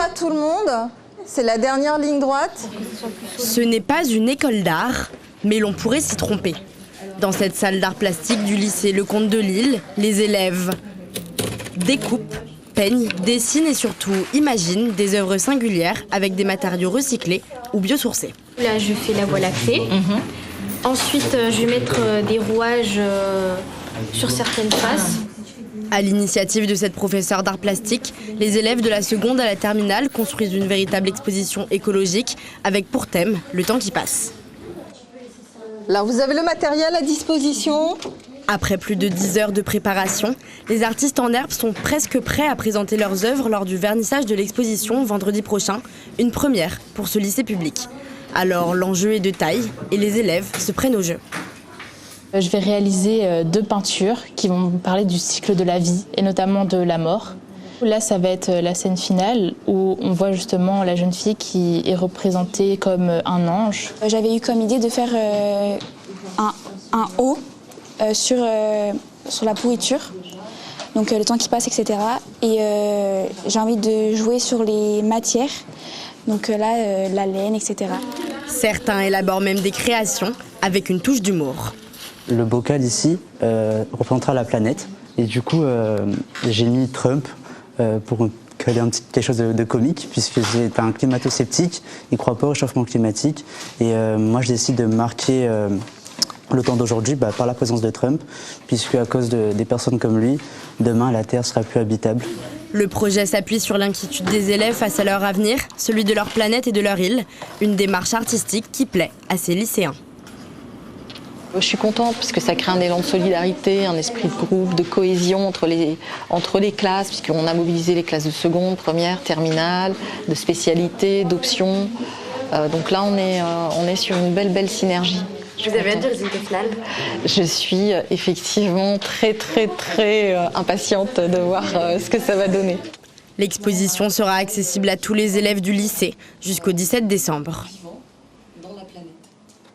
à tout le monde. C'est la dernière ligne droite. Ce n'est pas une école d'art, mais l'on pourrait s'y tromper. Dans cette salle d'art plastique du lycée Lecomte de Lille, les élèves découpent, peignent, dessinent et surtout imaginent des œuvres singulières avec des matériaux recyclés ou biosourcés. Là, je fais la voie lactée. Ensuite, je vais mettre des rouages sur certaines faces. À l'initiative de cette professeure d'art plastique, les élèves de la seconde à la terminale construisent une véritable exposition écologique avec pour thème le temps qui passe. Là, vous avez le matériel à disposition. Après plus de 10 heures de préparation, les artistes en herbe sont presque prêts à présenter leurs œuvres lors du vernissage de l'exposition vendredi prochain, une première pour ce lycée public. Alors l'enjeu est de taille et les élèves se prennent au jeu. Je vais réaliser 2 peintures qui vont parler du cycle de la vie et notamment de la mort. Là, ça va être la scène finale où on voit justement la jeune fille qui est représentée comme un ange. J'avais eu comme idée de faire un haut sur la pourriture, donc le temps qui passe, etc. Et j'ai envie de jouer sur les matières, donc là, la laine, etc. Certains élaborent même des créations avec une touche d'humour. Le bocal ici représentera la planète et du coup j'ai mis Trump pour créer quelque chose de comique puisque c'est un climato-sceptique, il ne croit pas au réchauffement climatique et moi je décide de marquer le temps d'aujourd'hui par la présence de Trump puisque à cause des personnes comme lui, demain la Terre sera plus habitable. Le projet s'appuie sur l'inquiétude des élèves face à leur avenir, celui de leur planète et de leur île, une démarche artistique qui plaît à ces lycéens. Je suis contente parce que ça crée un élan de solidarité, un esprit de groupe, de cohésion entre les classes, puisqu'on a mobilisé les classes de seconde, première, terminale, de spécialité, d'options. Donc là, on est sur une belle synergie. Vous avez hâte du résultat final? Je suis effectivement très impatiente de voir ce que ça va donner. L'exposition sera accessible à tous les élèves du lycée jusqu'au 17 décembre.